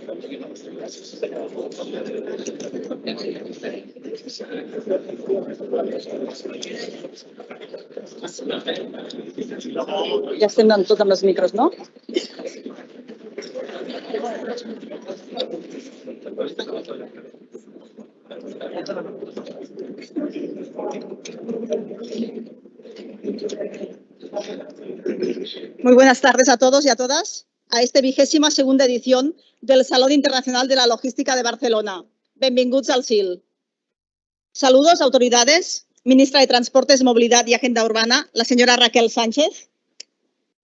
Ja estem amb tot amb els micros, no? Muy buenas tardes a todos y a todas a esta 22ª edición del Salón Internacional de la Logística de Barcelona. Benvinguts al SIL. Saludos, autoridades, ministra de Transportes, Movilidad y Agenda Urbana, la señora Raquel Sánchez,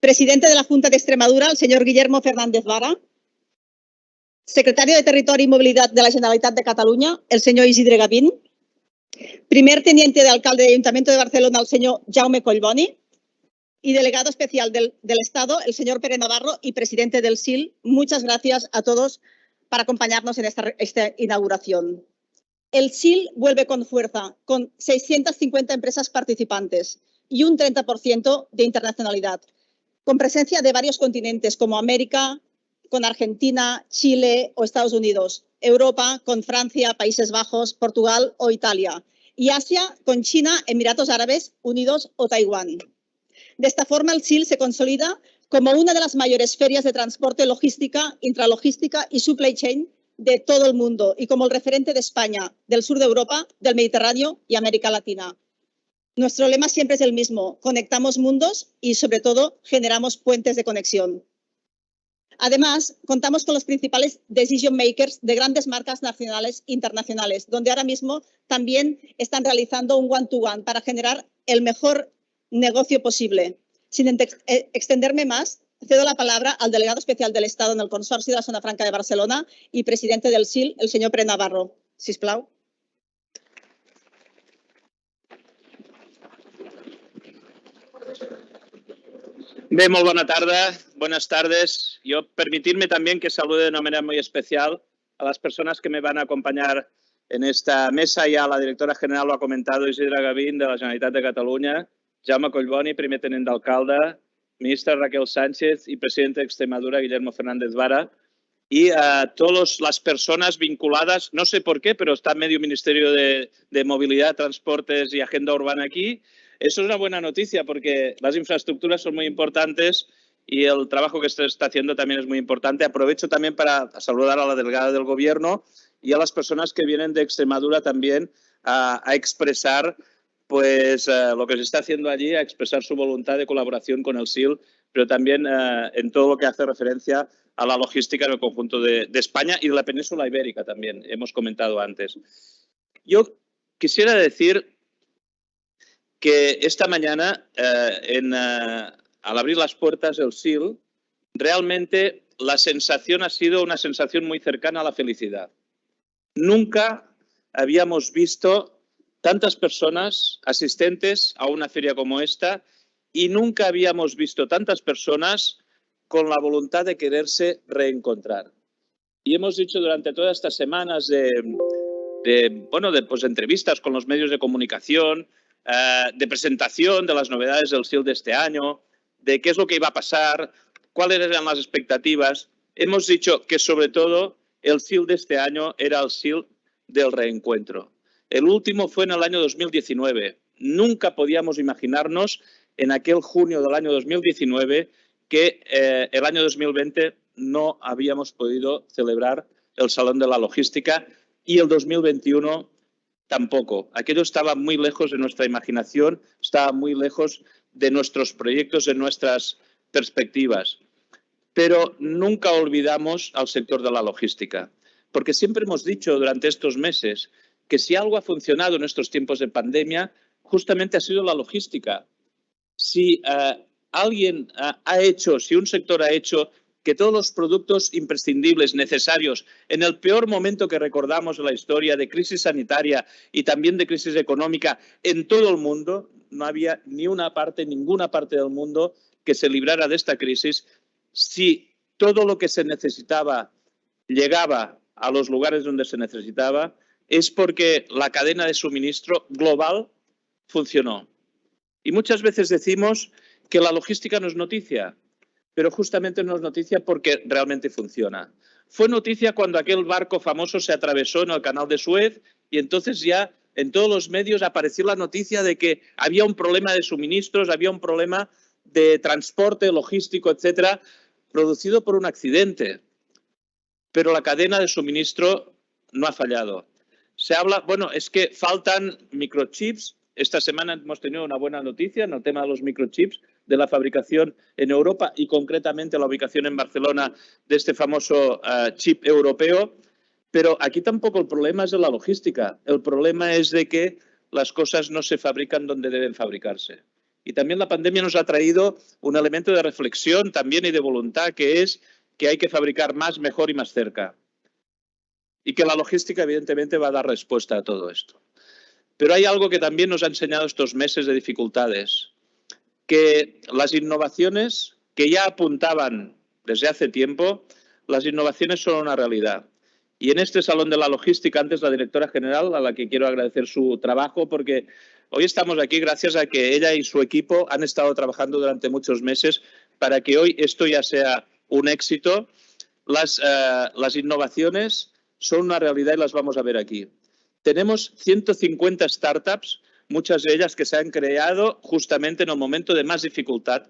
presidente de la Junta de Extremadura, el señor Guillermo Fernández Vara, secretario de Territori y Movilidad de la Generalitat de Cataluña, el señor Isidre Gavín, primer teniente de alcalde del Ayuntamiento de Barcelona, el señor Jaume Collboni, y delegado especial del Estado, el señor Pere Navarro, y presidente del SIL. Muchas gracias a todos por acompañarnos en esta inauguración. El SIL vuelve con fuerza, con 650 empresas participantes y un 30% de internacionalidad, con presencia de varios continentes como América, con Argentina, Chile o Estados Unidos, Europa con Francia, Países Bajos, Portugal o Italia, y Asia con China, Emiratos Árabes Unidos o Taiwán. De esta forma, el SIL se consolida como una de las mayores ferias de transporte, logística, intralogística y supply chain de todo el mundo y como el referente de España, del sur de Europa, del Mediterráneo y América Latina. Nuestro lema siempre es el mismo: conectamos mundos y, sobre todo, generamos puentes de conexión. Además, contamos con los principales decision makers de grandes marcas nacionales e internacionales, donde ahora mismo también están realizando un one-to-one para generar el mejor negocio posible. Sin extenderme más, cedo la palabra al delegado especial del Estado en el Consorcio de la Zona Franca de Barcelona y presidente del SIL, el señor Pere Navarro. Sisplau. Bé, molt bona tarda, buenas tardes. Yo permitirme también que salude de una manera muy especial a las personas que me van a acompañar en esta mesa. Ya la directora general lo ha comentado, Isidre Gavín, de la Generalitat de Catalunya, Jaume Collboni, primer tenent d'alcalde, ministra Raquel Sánchez y presidente de Extremadura, Guillermo Fernández Vara, y a todas las personas vinculadas, no sé por qué, pero está medio Ministerio de Movilidad, Transportes y Agenda Urbana aquí. Eso es una buena noticia porque las infraestructuras son muy importantes y el trabajo que se está haciendo también es muy importante. Aprovecho también para saludar a la delegada del Gobierno y a las personas que vienen de Extremadura también a expresar pues lo que se está haciendo allí, a expresar su voluntad de colaboración con el SIL, pero también en todo lo que hace referencia a la logística en el conjunto de España y de la península ibérica también, hemos comentado antes. Yo quisiera decir que esta mañana, al abrir las puertas del SIL, realmente la sensación ha sido una sensación muy cercana a la felicidad. Nunca habíamos visto tantas personas asistentes a una feria como esta y nunca habíamos visto tantas personas con la voluntad de quererse reencontrar. Y hemos dicho durante todas estas semanas de entrevistas con los medios de comunicación, de presentación de las novedades del SIL de este año, de qué es lo que iba a pasar, cuáles eran las expectativas. Hemos dicho que sobre todo el SIL de este año era el SIL del reencuentro. El último fue en el año 2019. Nunca podíamos imaginarnos en aquel junio del año 2019 que el año 2020 no habíamos podido celebrar el Salón de la Logística y el 2021 tampoco. Aquello estaba muy lejos de nuestra imaginación, estaba muy lejos de nuestros proyectos, de nuestras perspectivas. Pero nunca olvidamos al sector de la logística, porque siempre hemos dicho durante estos meses que si algo ha funcionado en estos tiempos de pandemia, justamente ha sido la logística. Si alguien ha hecho, si un sector ha hecho que todos los productos imprescindibles, necesarios, en el peor momento que recordamos de la historia de crisis sanitaria y también de crisis económica en todo el mundo, no había ninguna parte del mundo que se librara de esta crisis. Si todo lo que se necesitaba llegaba a los lugares donde se necesitaba, es porque la cadena de suministro global funcionó. Y muchas veces decimos que la logística no es noticia, pero justamente no es noticia porque realmente funciona. Fue noticia cuando aquel barco famoso se atravesó en el canal de Suez y entonces ya en todos los medios apareció la noticia de que había un problema de suministros, había un problema de transporte, logístico, etcétera, producido por un accidente. Pero la cadena de suministro no ha fallado. Se habla, bueno, es que faltan microchips. Esta semana hemos tenido una buena noticia en el tema de los microchips, de la fabricación en Europa y concretamente la ubicación en Barcelona de este famoso chip europeo. Pero aquí tampoco el problema es de la logística. El problema es de que las cosas no se fabrican donde deben fabricarse. Y también la pandemia nos ha traído un elemento de reflexión también y de voluntad, que es que hay que fabricar más, mejor y más cerca. Y que la logística, evidentemente, va a dar respuesta a todo esto. Pero hay algo que también nos ha enseñado estos meses de dificultades, que las innovaciones que ya apuntaban desde hace tiempo, las innovaciones son una realidad. Y en este Salón de la Logística, antes la directora general, a la que quiero agradecer su trabajo, porque hoy estamos aquí gracias a que ella y su equipo han estado trabajando durante muchos meses para que hoy esto ya sea un éxito. Las innovaciones son una realidad y las vamos a ver aquí. Tenemos 150 startups, muchas de ellas que se han creado justamente en el momento de más dificultad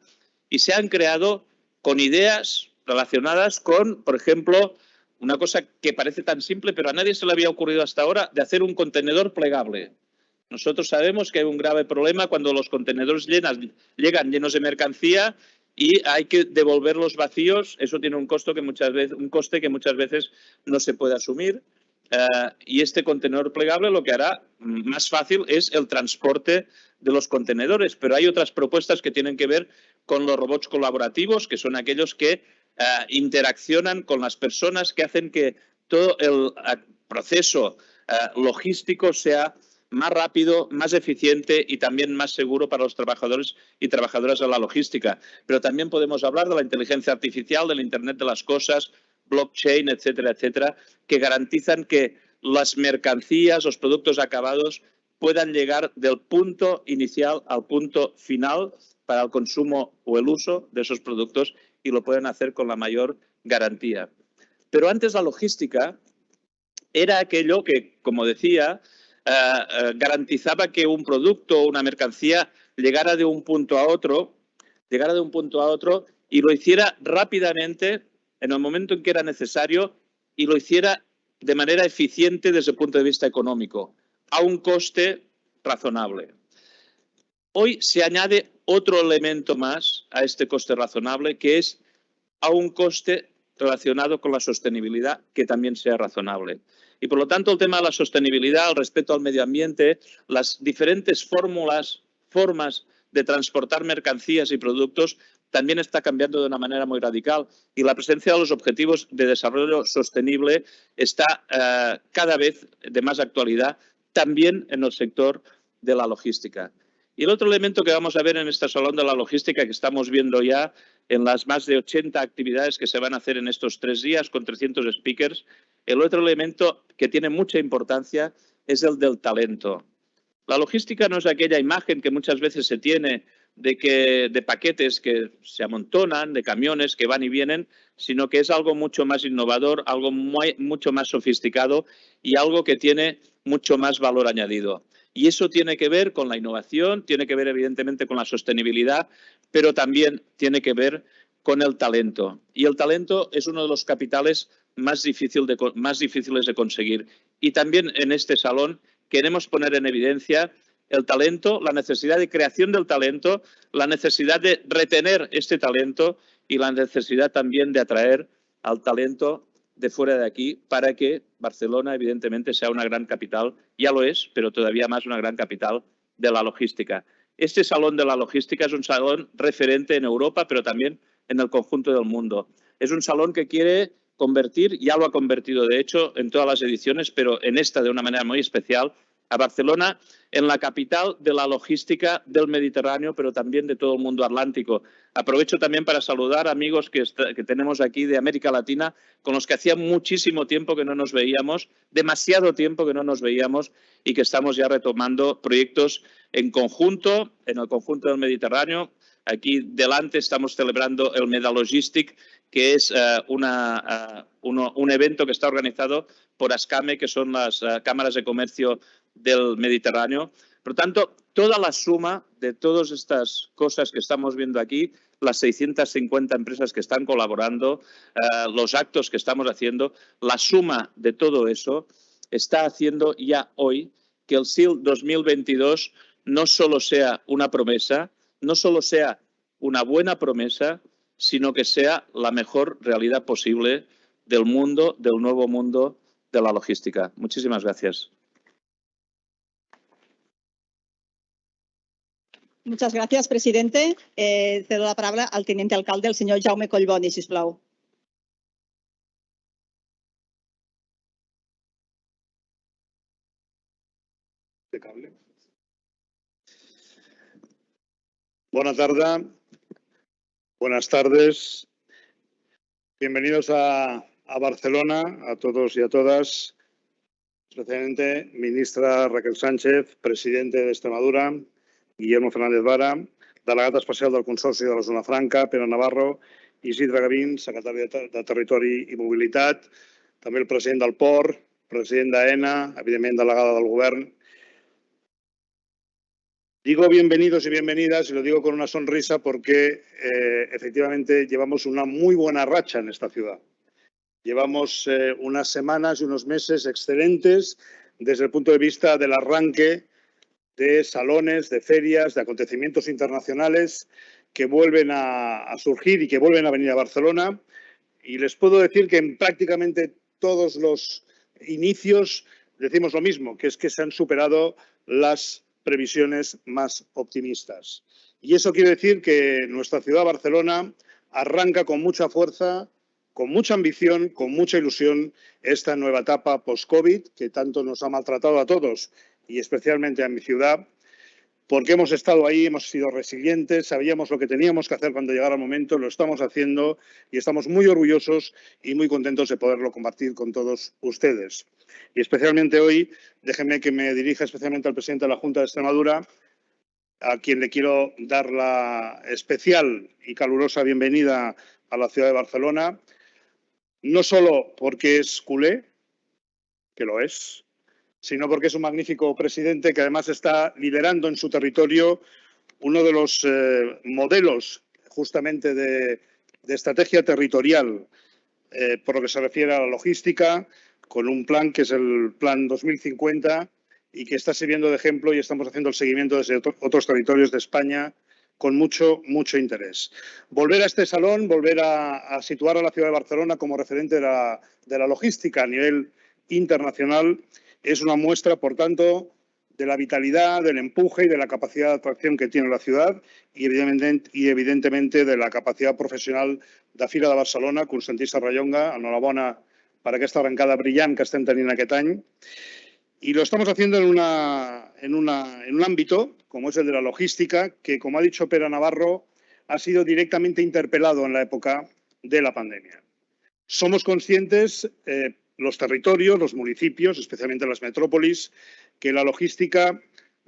y se han creado con ideas relacionadas con, por ejemplo, una cosa que parece tan simple, pero a nadie se le había ocurrido hasta ahora, de hacer un contenedor plegable. Nosotros sabemos que hay un grave problema cuando los contenedores llegan llenos de mercancía y hay que devolverlos vacíos. Eso tiene un coste que muchas veces no se puede asumir. Y este contenedor plegable lo que hará más fácil es el transporte de los contenedores. Pero hay otras propuestas que tienen que ver con los robots colaborativos, que son aquellos que interaccionan con las personas, que hacen que todo el proceso logístico sea más rápido, más eficiente y también más seguro para los trabajadores y trabajadoras de la logística. Pero también podemos hablar de la inteligencia artificial, del Internet de las cosas, blockchain, etcétera, etcétera, que garantizan que las mercancías, los productos acabados puedan llegar del punto inicial al punto final para el consumo o el uso de esos productos y lo pueden hacer con la mayor garantía. Pero antes la logística era aquello que, como decía, garantizaba que un producto o una mercancía llegara de un punto a otro y lo hiciera rápidamente en el momento en que era necesario y lo hiciera de manera eficiente desde el punto de vista económico, a un coste razonable. Hoy se añade otro elemento más a este coste razonable, que es a un coste relacionado con la sostenibilidad que también sea razonable. Y por lo tanto el tema de la sostenibilidad, el respeto al medio ambiente, las diferentes formas de transportar mercancías y productos también está cambiando de una manera muy radical y la presencia de los objetivos de desarrollo sostenible está cada vez de más actualidad también en el sector de la logística. Y el otro elemento que vamos a ver en este Salón de la Logística que estamos viendo ya en las más de 80 actividades que se van a hacer en estos 3 días con 300 speakers, el otro elemento que tiene mucha importancia es el del talento. La logística no es aquella imagen que muchas veces se tiene de paquetes que se amontonan, de camiones que van y vienen, sino que es algo mucho más innovador, algo mucho más sofisticado y algo que tiene mucho más valor añadido. Y eso tiene que ver con la innovación, tiene que ver evidentemente con la sostenibilidad, pero también tiene que ver con el talento. Y el talento es uno de los capitales más difíciles de conseguir. Y también en este salón queremos poner en evidencia el talento, la necesidad de creación del talento, la necesidad de retener este talento y la necesidad también de atraer al talento de fuera de aquí para que Barcelona, evidentemente, sea una gran capital. Ya lo es, pero todavía más una gran capital de la logística. Este Salón de la Logística es un salón referente en Europa, pero también en el conjunto del mundo. Es un salón que quiere convertir, ya lo ha convertido de hecho en todas las ediciones, pero en esta de una manera muy especial, a Barcelona en la capital de la logística del Mediterráneo, pero también de todo el mundo atlántico. Aprovecho también para saludar a amigos que tenemos aquí de América Latina, con los que hacía muchísimo tiempo que no nos veíamos, demasiado tiempo que no nos veíamos y que estamos ya retomando proyectos en conjunto, en el conjunto del Mediterráneo. Aquí delante estamos celebrando el Medalogístic, que es un evento que está organizado por ASCAME, que son las cámaras de comercio del Mediterráneo. Por lo tanto, toda la suma de todas estas cosas que estamos viendo aquí, las 650 empresas que están colaborando, los actos que estamos haciendo, la suma de todo eso está haciendo ya hoy que el SIL 2022 no solo sea una promesa, no solo sea una buena promesa, sino que sea la mejor realidad posible del mundo, del nuevo mundo de la logística. Muchísimas gracias. Muchas gracias, presidente. Cedo la palabra al teniente alcalde, el señor Jaume Collboni, si us plau. Buenas tardes. Bienvenidos a Barcelona, a todos y a todas. Especialmente, ministra Raquel Sánchez, presidente de Extremadura, Guillermo Fernández Vara, delegada especial del Consorci de la Zona Franca, Pere Navarro, Isidre Gavín, secretari de Territori i Mobilitat, també el president del Port, president d'AENA, evidentment delegada del Govern. Digo bienvenidos y bienvenidas, y lo digo con una sonrisa porque efectivamente llevamos una muy buena racha en esta ciudad. Llevamos unas semanas y unos meses excelentes desde el punto de vista del arranque de salones, de ferias, de acontecimientos internacionales que vuelven a surgir y que vuelven a venir a Barcelona. Y les puedo decir que en prácticamente todos los inicios decimos lo mismo, que es que se han superado las previsiones más optimistas. Y eso quiere decir que nuestra ciudad, Barcelona, arranca con mucha fuerza, con mucha ambición, con mucha ilusión esta nueva etapa post-COVID que tanto nos ha maltratado a todos y especialmente a mi ciudad, porque hemos estado ahí, hemos sido resilientes, sabíamos lo que teníamos que hacer cuando llegara el momento, lo estamos haciendo y estamos muy orgullosos y muy contentos de poderlo compartir con todos ustedes. Y especialmente hoy, déjenme que me dirija especialmente al presidente de la Junta de Extremadura, a quien le quiero dar la especial y calurosa bienvenida a la ciudad de Barcelona, no solo porque es culé, que lo es, sino porque es un magnífico presidente que además está liderando en su territorio uno de los modelos justamente de estrategia territorial por lo que se refiere a la logística, con un plan que es el Plan 2050 y que está sirviendo de ejemplo y estamos haciendo el seguimiento desde otros territorios de España con mucho interés. Volver a este salón, volver a situar a la ciudad de Barcelona como referente de la logística a nivel internacional es una muestra, por tanto, de la vitalidad, del empuje y de la capacidad de atracción que tiene la ciudad y evidentemente de la capacidad professional de Fira de Barcelona, Constantí Serrallonga, enhorabona per aquesta arrencada brillant que estem tenint aquest any. Y lo estamos haciendo en un ámbito, como es el de la logística, que, como ha dicho Pere Navarro, ha sido directamente interpelado en la época de la pandemia. Somos conscientes, los territorios, los municipios, especialmente las metrópolis, que la logística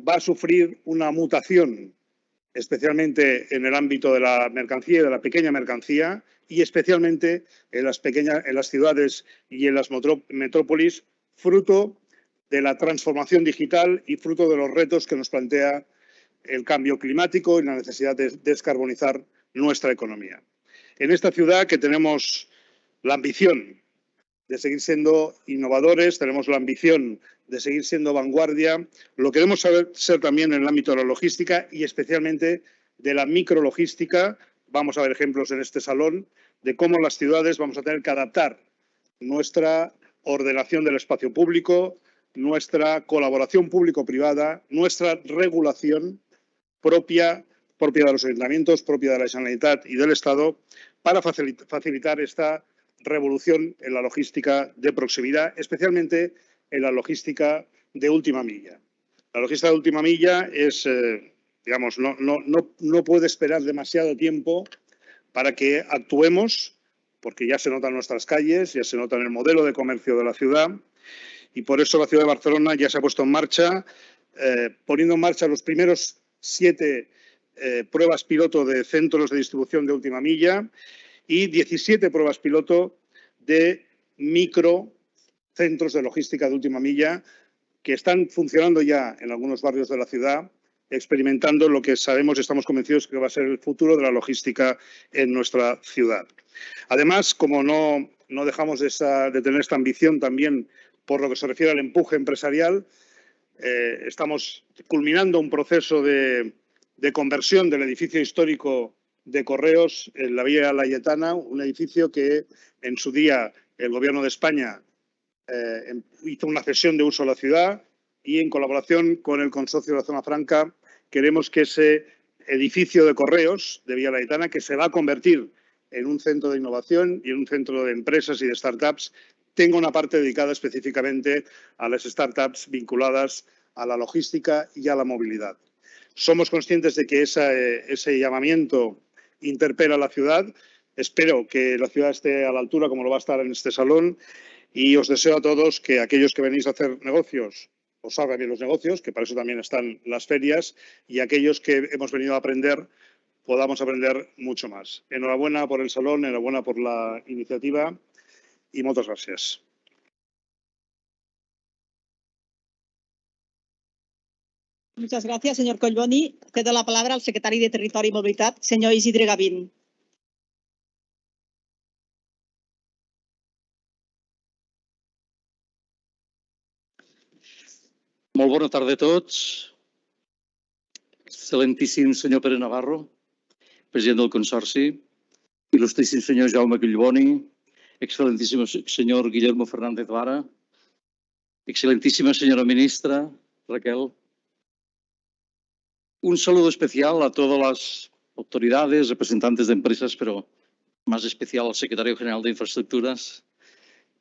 va a sufrir una mutación, especialmente en el ámbito de la mercancía y de la pequeña mercancía, y especialmente en las ciudades y en las metrópolis, fruto de la transformación digital y fruto de los retos que nos plantea el cambio climático y la necesidad de descarbonizar nuestra economía. En esta ciudad que tenemos la ambición de seguir siendo innovadores, tenemos la ambición de seguir siendo vanguardia, lo queremos ser también en el ámbito de la logística y especialmente de la micrologística. Vamos a ver ejemplos en este salón de cómo las ciudades vamos a tener que adaptar nuestra ordenación del espacio público, nuestra colaboración público-privada, nuestra regulación propia de los ayuntamientos, propia de la Generalitat y del Estado, para facilitar esta revolución en la logística de proximidad, especialmente en la logística de última milla. La logística de última milla es, digamos, no puede esperar demasiado tiempo para que actuemos, porque ya se nota en nuestras calles, ya se nota en el modelo de comercio de la ciudad, y por eso la ciudad de Barcelona ya se ha puesto en marcha, poniendo en marcha los primeros 7 pruebas piloto de centros de distribución de última milla y 17 pruebas piloto de microcentros de logística de última milla que están funcionando ya en algunos barrios de la ciudad, experimentando lo que sabemos y estamos convencidos que va a ser el futuro de la logística en nuestra ciudad. Además, como no dejamos de tener esta ambición también por lo que se refiere al empuje empresarial, estamos culminando un proceso de conversión del edificio histórico de Correos en la Vía Layetana, un edificio que en su día el Gobierno de España hizo una cesión de uso a la ciudad y en colaboración con el Consorcio de la Zona Franca queremos que ese edificio de Correos de Vía Layetana, que se va a convertir en un centro de innovación y en un centro de empresas y de startups, tenga una parte dedicada específicamente a las startups vinculadas a la logística y a la movilidad. Somos conscientes de que ese llamamiento interpela a la ciudad. Espero que la ciudad esté a la altura como lo va a estar en este salón y os deseo a todos que aquellos que venís a hacer negocios os salgan bien los negocios, que para eso también están las ferias, y aquellos que hemos venido a aprender podamos aprender mucho más. Enhorabuena por el salón, enhorabuena por la iniciativa y muchas gracias. Muchas gracias, señor Collboni. Cedo la palabra al secretario de Territori i Mobilitat, senyor Isidre Gavín. Molt bona tarda a tots. Excel·lentíssim senyor Pere Navarro, president del Consorci, il·lustríssim senyor Jaume Collboni, excel·lentíssim senyor Guillermo Fernández Vara, excelentísima señora ministra Raquel. Un saludo especial a todas las autoridades, representantes de empresas, pero más especial al secretario general de Infraestructuras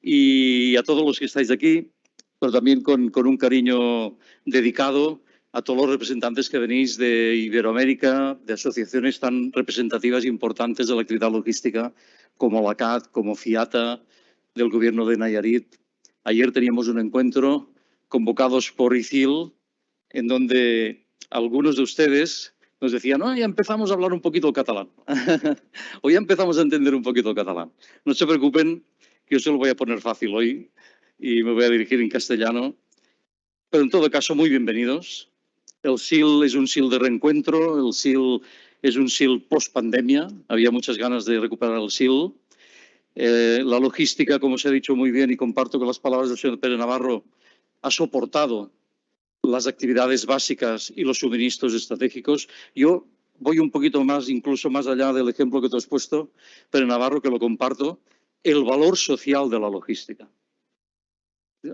y a todos los que estáis aquí, pero también con un cariño dedicado a todos los representantes que venís de Iberoamérica, de asociaciones tan representativas e importantes de la actividad logística como la CAT, como FIATA, del Gobierno de Nayarit. Ayer teníamos un encuentro convocados por ICIL, en donde algunos de ustedes nos decían, no, ya empezamos a hablar un poquito el catalán, o ya empezamos a entender un poquito el catalán. No se preocupen, que yo se lo voy a poner fácil hoy y me voy a dirigir en castellano, pero en todo caso, muy bienvenidos. El SIL es un SIL de reencuentro, el SIL es un SIL post-pandemia, había muchas ganas de recuperar el SIL. La logística, como se ha dicho muy bien y comparto con las palabras del señor Pere Navarro, ha soportado las actividades básicas y los suministros estratégicos. Yo voy un poquito más, incluso más allá del ejemplo que tú has puesto, Pere Navarro, que lo comparto, el valor social de la logística.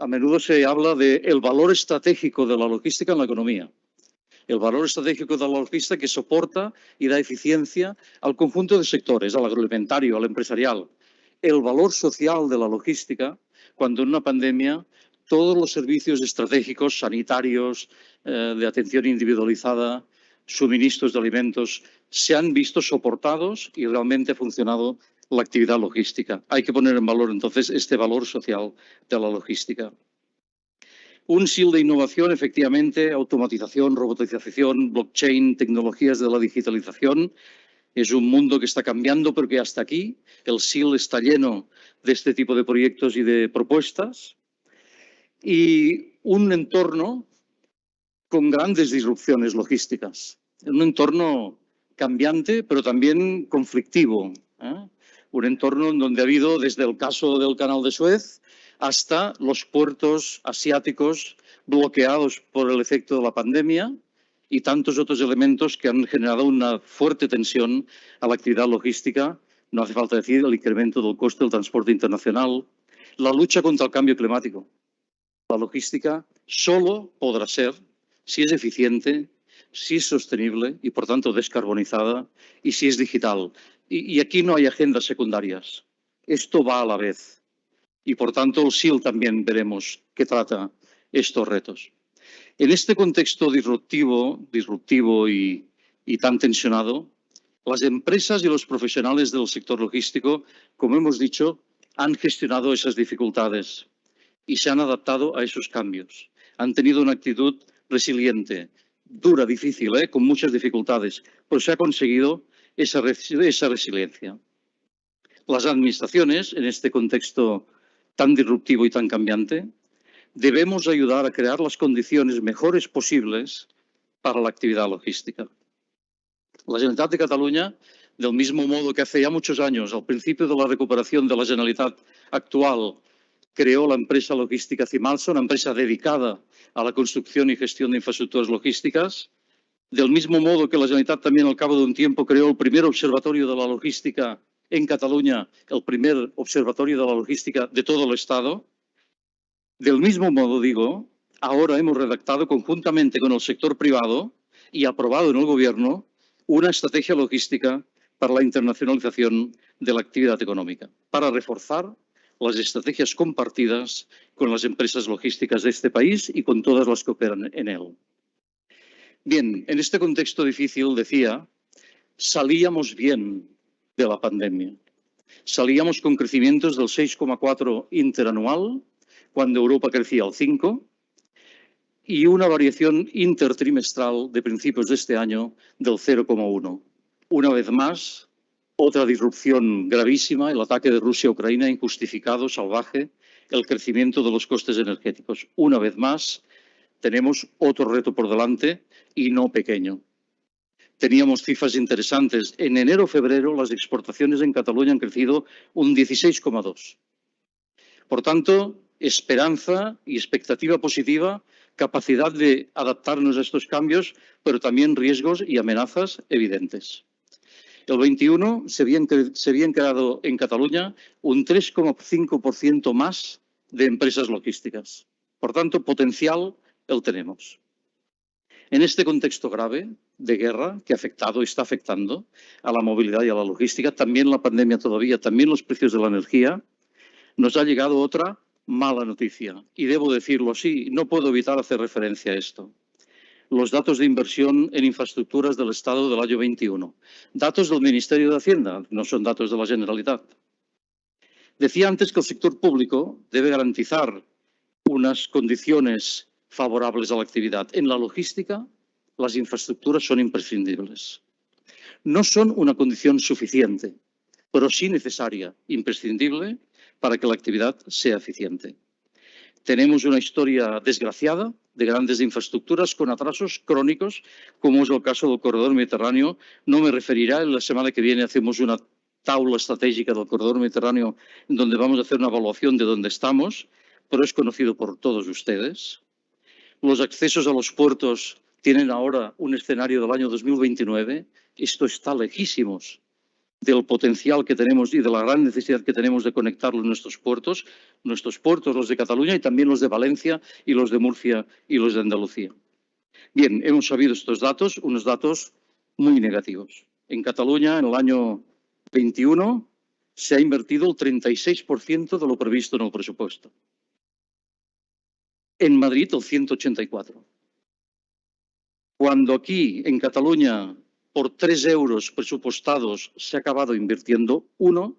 A menudo se habla del valor estratégico de la logística en la economía. El valor estratégico de la logística que soporta y da eficiencia al conjunto de sectores, al agroalimentario, al empresarial. El valor social de la logística, cuando en una pandemia todos los servicios estratégicos, sanitarios, de atención individualizada, suministros de alimentos, se han visto soportados y realmente ha funcionado la actividad logística. Hay que poner en valor entonces este valor social de la logística. Un SIL de innovación, efectivamente, automatización, robotización, blockchain, tecnologías de la digitalización. Es un mundo que está cambiando, pero que hasta aquí el SIL está lleno de este tipo de proyectos y de propuestas. Y un entorno con grandes disrupciones logísticas. Un entorno cambiante, pero también conflictivo. Un entorno en donde ha habido, desde el caso del Canal de Suez hasta los puertos asiáticos bloqueados por el efecto de la pandemia y tantos otros elementos que han generado una fuerte tensión a la actividad logística. No hace falta decir el incremento del coste del transporte internacional, la lucha contra el cambio climático. La logística solo podrá ser si es eficiente, si es sostenible y, por tanto, descarbonizada y si es digital. Y aquí no hay agendas secundarias. Esto va a la vez. Y, por tanto, el SIL también veremos que trata estos retos. En este contexto disruptivo y tan tensionado, las empresas y los profesionales del sector logístico, como hemos dicho, han gestionado esas dificultades y se han adaptado a esos cambios. Han tenido una actitud resiliente, dura, difícil, con muchas dificultades, pero se ha conseguido esa resiliencia. Las administraciones, en este contexto tan disruptivo y tan cambiante, debemos ayudar a crear las condiciones mejores posibles para la actividad logística. La Generalitat de Cataluña, del mismo modo que hace ya muchos años, al principio de la recuperación de la Generalitat actual, creó la empresa logística Cimalsa, una empresa dedicada a la construcción y gestión de infraestructuras logísticas. Del mismo modo que la Generalitat también al cabo de un tiempo creó el primer observatorio de la logística en Cataluña, el primer observatorio de la logística de todo el Estado. Del mismo modo, digo, ahora hemos redactado conjuntamente con el sector privado y aprobado en el Gobierno una estrategia logística para la internacionalización de la actividad económica, para reforzar las estrategias compartidas con las empresas logísticas de este país y con todas las que operan en él. Bien, en este contexto difícil, decía, salíamos bien de la pandemia. Salíamos con crecimientos del 6,4 interanual, cuando Europa crecía al 5, y una variación intertrimestral de principios de este año del 0,1. Una vez más, otra disrupción gravísima, el ataque de Rusia a Ucrania, injustificado, salvaje, el crecimiento de los costes energéticos. Una vez más, tenemos otro reto por delante y no pequeño. Teníamos cifras interesantes. En enero-febrero las exportaciones en Cataluña han crecido un 16,2. Por tanto, esperanza y expectativa positiva, capacidad de adaptarnos a estos cambios, pero también riesgos y amenazas evidentes. El 21 se habían creado en Cataluña un 3,5% más de empresas logísticas. Por tanto, potencial el tenemos. En este contexto grave de guerra que ha afectado y está afectando a la movilidad y a la logística, también la pandemia todavía, también los precios de la energía, nos ha llegado otra mala noticia. Y debo decirlo así, no puedo evitar hacer referencia a esto. Los datos de inversión en infraestructuras del Estado del año 21. Datos del Ministerio de Hacienda, no son datos de la Generalitat. Decía antes que el sector público debe garantizar unas condiciones favorables a la actividad. En la logística, las infraestructuras son imprescindibles. No son una condición suficiente, pero sí necesaria, imprescindible, para que la actividad sea eficiente. Tenemos una historia desgraciada de grandes infraestructuras con atrasos crónicos, como es el caso del corredor mediterráneo. No me referiré, la semana que viene hacemos una tabla estratégica del corredor mediterráneo en donde vamos a hacer una evaluación de dónde estamos, pero es conocido por todos ustedes. Los accesos a los puertos tienen ahora un escenario del año 2029. Esto está lejísimos del potencial que tenemos y de la gran necesidad que tenemos de conectarlo en nuestros puertos, los de Cataluña y también los de Valencia y los de Murcia y los de Andalucía. Bien, hemos sabido estos datos, unos datos muy negativos. En Cataluña, en el año 21, se ha invertido el 36% de lo previsto en el presupuesto. En Madrid, el 184%. Cuando aquí, en Cataluña, por 3 euros presupuestados se ha acabado invirtiendo 1,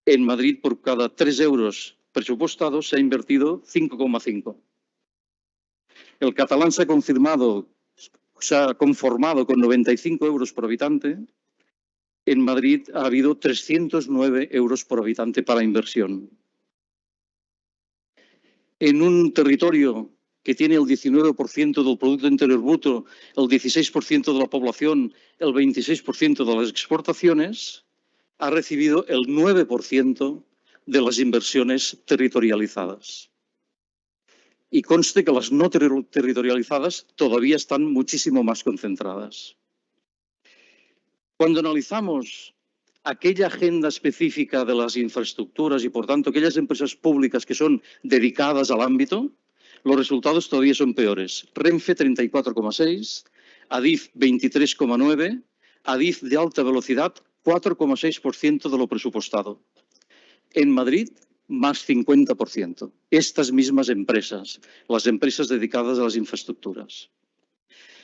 en Madrid por cada 3 euros presupuestados se ha invertido 5,5. El catalán se ha conformado con 95 euros por habitante. En Madrid ha habido 309 euros por habitante para inversión. En un territorio que tiene el 19% del Producto Interior Bruto, el 16% de la población, el 26% de las exportaciones, ha recibido el 9% de las inversiones territorializadas. Y conste que las no territorializadas todavía están muchísimo más concentradas. Cuando analizamos aquella agenda específica de las infraestructuras y, por tanto, aquellas empresas públicas que son dedicadas al ámbito, los resultados todavía son peores. Renfe 34,6, Adif 23,9, Adif de alta velocidad 4,6% de lo presupuestado. En Madrid, más 50%. Estas mismas empresas, las empresas dedicadas a las infraestructuras.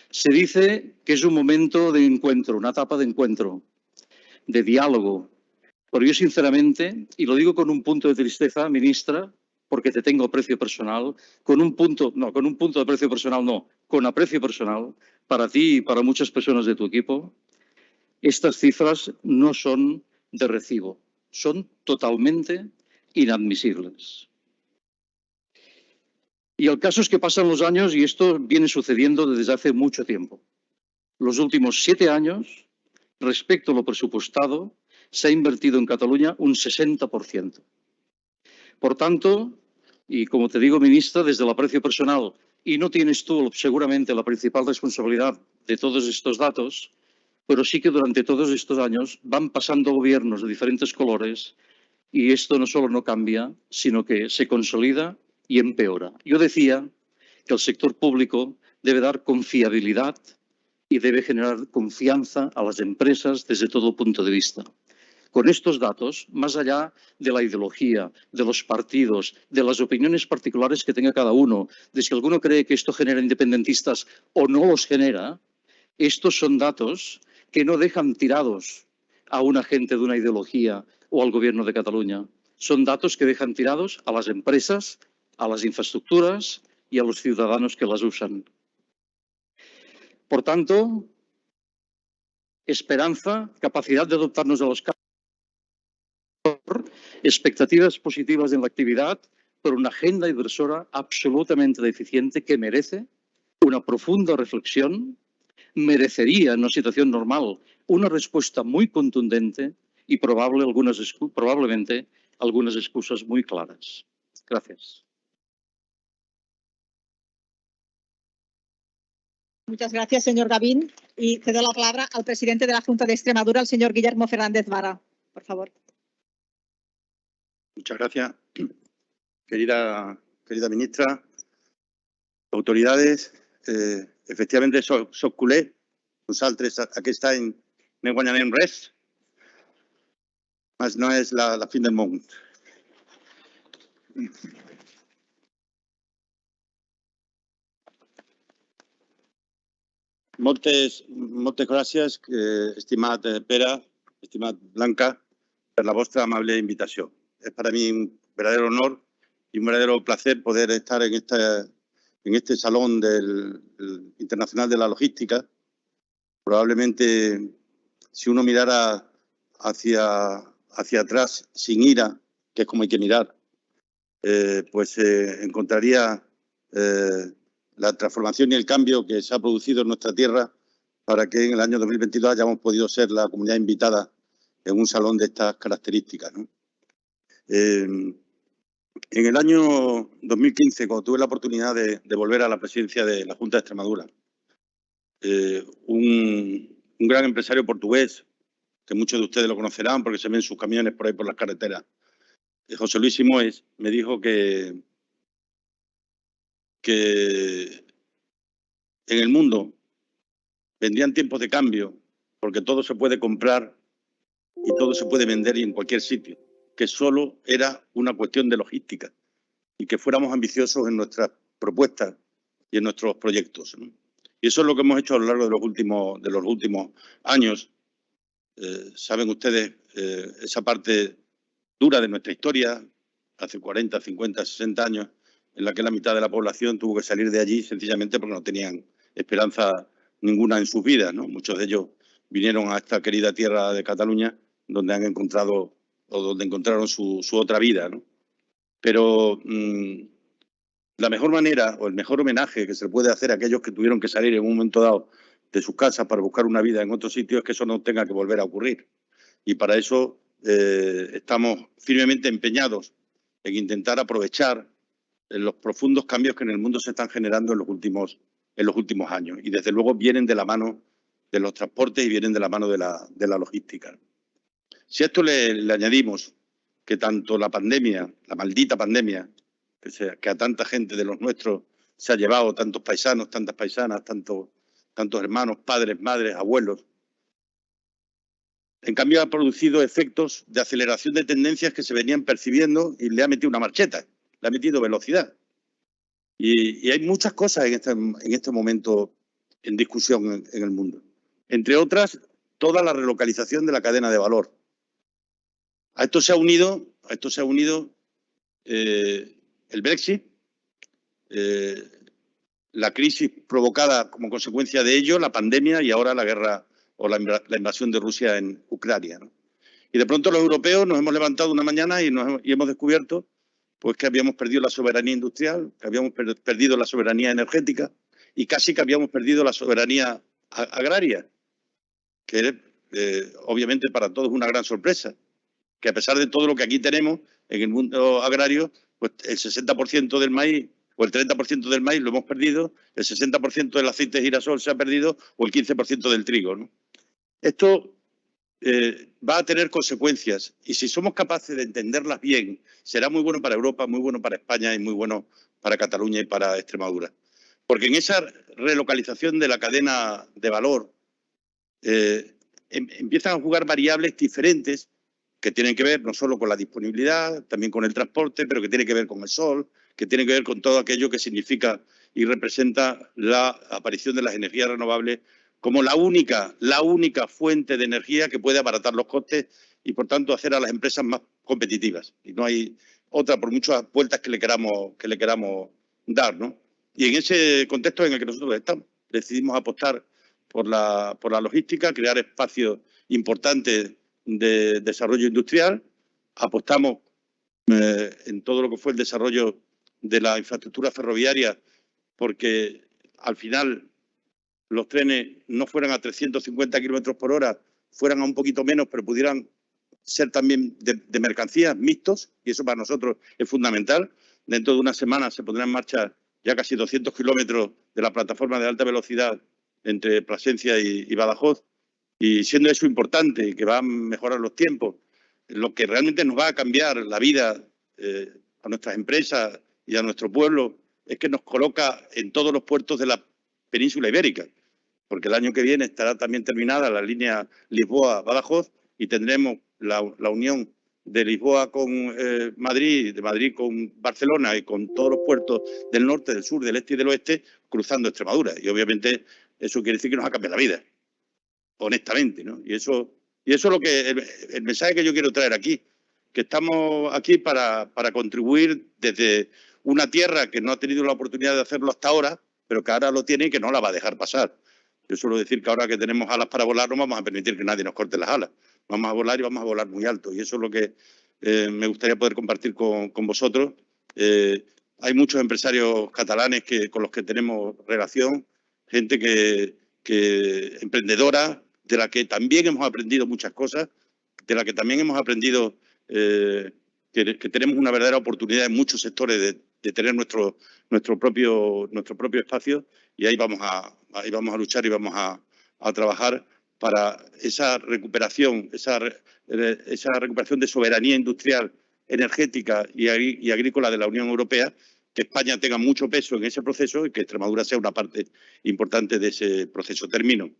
Se dice que es un momento de encuentro, una etapa de encuentro, de diálogo. Pero yo, sinceramente, y lo digo con un punto de tristeza, ministra, porque te tengo aprecio personal, con aprecio personal, para ti y para muchas personas de tu equipo, estas cifras no son de recibo, son totalmente inadmisibles. Y el caso es que pasan los años y esto viene sucediendo desde hace mucho tiempo. Los últimos 7 años, respecto a lo presupuestado, se ha invertido en Cataluña un 60%. Por tanto, y como te digo, ministra, desde el aprecio personal, y no tienes tú seguramente la principal responsabilidad de todos estos datos, pero sí que durante todos estos años van pasando gobiernos de diferentes colores y esto no solo no cambia, sino que se consolida y empeora. Yo decía que el sector público debe dar confiabilidad y debe generar confianza a las empresas desde todo punto de vista. Con estos datos, más allá de la ideología, de los partidos, de las opiniones particulares que tenga cada uno, de si alguno cree que esto genera independentistas o no los genera, estos son datos que no dejan tirados a una gente de una ideología o al Gobierno de Cataluña. Son datos que dejan tirados a las empresas, a las infraestructuras y a los ciudadanos que las usan. Por tanto, esperanza, capacidad de adaptarnos a los cambios, expectativas positivas en la actividad, pero una agenda inversora absolutamente deficiente que merece una profunda reflexión, merecería en una situación normal una respuesta muy contundente y probablemente algunas excusas muy claras. Gracias. Muchas gracias, señor Gavín. Y cedo la palabra al presidente de la Junta de Extremadura, el señor Guillermo Fernández Vara. Por favor. Muchas gracias. Querida ministra, autoridades, efectivamente soc culé, nosaltres aquí està en ne guanyarem res, mas no és la fin del món. Moltes gràcies, estimat Pere, estimat Blanca, per la vostra amable invitació. Es para mí un verdadero honor y un verdadero placer poder estar en este Salón Internacional de la Logística. Probablemente, si uno mirara hacia atrás sin ira, que es como hay que mirar, pues encontraría la transformación y el cambio que se ha producido en nuestra tierra para que en el año 2022 hayamos podido ser la comunidad invitada en un salón de estas características, ¿no? En el año 2015, cuando tuve la oportunidad de volver a la presidencia de la Junta de Extremadura, un gran empresario portugués, que muchos de ustedes lo conocerán porque se ven sus camiones por ahí por las carreteras, José Luis Simoes, me dijo que en el mundo vendrían tiempos de cambio porque todo se puede comprar y todo se puede vender y en cualquier sitio, que solo era una cuestión de logística y que fuéramos ambiciosos en nuestras propuestas y en nuestros proyectos, ¿no? Y eso es lo que hemos hecho a lo largo de los últimos años. Saben ustedes esa parte dura de nuestra historia, hace 40, 50, 60 años, en la que la mitad de la población tuvo que salir de allí sencillamente porque no tenían esperanza ninguna en sus vidas, ¿no? Muchos de ellos vinieron a esta querida tierra de Cataluña donde han encontrado o donde encontraron su otra vida, ¿no? Pero la mejor manera o el mejor homenaje que se le puede hacer a aquellos que tuvieron que salir en un momento dado de sus casas para buscar una vida en otro sitio es que eso no tenga que volver a ocurrir. Y para eso estamos firmemente empeñados en intentar aprovechar los profundos cambios que en el mundo se están generando en los últimos años. Y desde luego vienen de la mano de los transportes y vienen de la mano de la logística. Si a esto le añadimos que tanto la pandemia, la maldita pandemia, que a tanta gente de los nuestros se ha llevado, tantos paisanos, tantas paisanas, tantos hermanos, padres, madres, abuelos, en cambio ha producido efectos de aceleración de tendencias que se venían percibiendo y le ha metido una marcheta, le ha metido velocidad. Y hay muchas cosas en este momento en discusión en el mundo. Entre otras, toda la relocalización de la cadena de valor. A esto se ha unido el Brexit, la crisis provocada como consecuencia de ello, la pandemia y ahora la guerra o la invasión de Rusia en Ucrania, ¿no? Y de pronto los europeos nos hemos levantado una mañana y hemos descubierto pues, que habíamos perdido la soberanía industrial, que habíamos perdido la soberanía energética y casi que habíamos perdido la soberanía agraria, que obviamente para todos es una gran sorpresa, que a pesar de todo lo que aquí tenemos en el mundo agrario, pues el 60% del maíz o el 30% del maíz lo hemos perdido, el 60% del aceite de girasol se ha perdido o el 15% del trigo, ¿no? Esto va a tener consecuencias y si somos capaces de entenderlas bien, será muy bueno para Europa, muy bueno para España y muy bueno para Cataluña y para Extremadura. Porque en esa relocalización de la cadena de valor empiezan a jugar variables diferentes que tienen que ver no solo con la disponibilidad, también con el transporte, pero que tiene que ver con el sol, que tiene que ver con todo aquello que significa y representa la aparición de las energías renovables como la única fuente de energía que puede abaratar los costes y, por tanto, hacer a las empresas más competitivas. Y no hay otra, por muchas vueltas que le queramos dar, ¿no? Y en ese contexto en el que nosotros estamos, decidimos apostar por la logística, crear espacios importantes de desarrollo industrial. Apostamos en todo lo que fue el desarrollo de la infraestructura ferroviaria porque al final los trenes no fueran a 350 kilómetros por hora, fueran a un poquito menos, pero pudieran ser también de mercancías mixtos, y eso para nosotros es fundamental. Dentro de una semana se pondrá en marcha ya casi 200 kilómetros de la plataforma de alta velocidad entre Plasencia y Badajoz, y siendo eso importante y que va a mejorar los tiempos, lo que realmente nos va a cambiar la vida a nuestras empresas y a nuestro pueblo es que nos coloca en todos los puertos de la península ibérica, porque el año que viene estará también terminada la línea Lisboa-Badajoz y tendremos la unión de Lisboa con Madrid, de Madrid con Barcelona y con todos los puertos del norte, del sur, del este y del oeste cruzando Extremadura. Y obviamente eso quiere decir que nos ha cambiado la vida, honestamente, ¿no? Y eso es lo que el mensaje que yo quiero traer aquí, que estamos aquí para contribuir desde una tierra que no ha tenido la oportunidad de hacerlo hasta ahora, pero que ahora lo tiene y que no la va a dejar pasar. Yo suelo decir que ahora que tenemos alas para volar no vamos a permitir que nadie nos corte las alas. Vamos a volar y vamos a volar muy alto. Y eso es lo que me gustaría poder compartir con vosotros. Hay muchos empresarios catalanes con los que tenemos relación, gente emprendedora, de la que también hemos aprendido muchas cosas, de la que también hemos aprendido que tenemos una verdadera oportunidad en muchos sectores de tener nuestro propio espacio, y ahí vamos a luchar y vamos a trabajar para esa recuperación, esa recuperación de soberanía industrial, energética y agrícola de la Unión Europea, que España tenga mucho peso en ese proceso y que Extremadura sea una parte importante de ese proceso. Termino.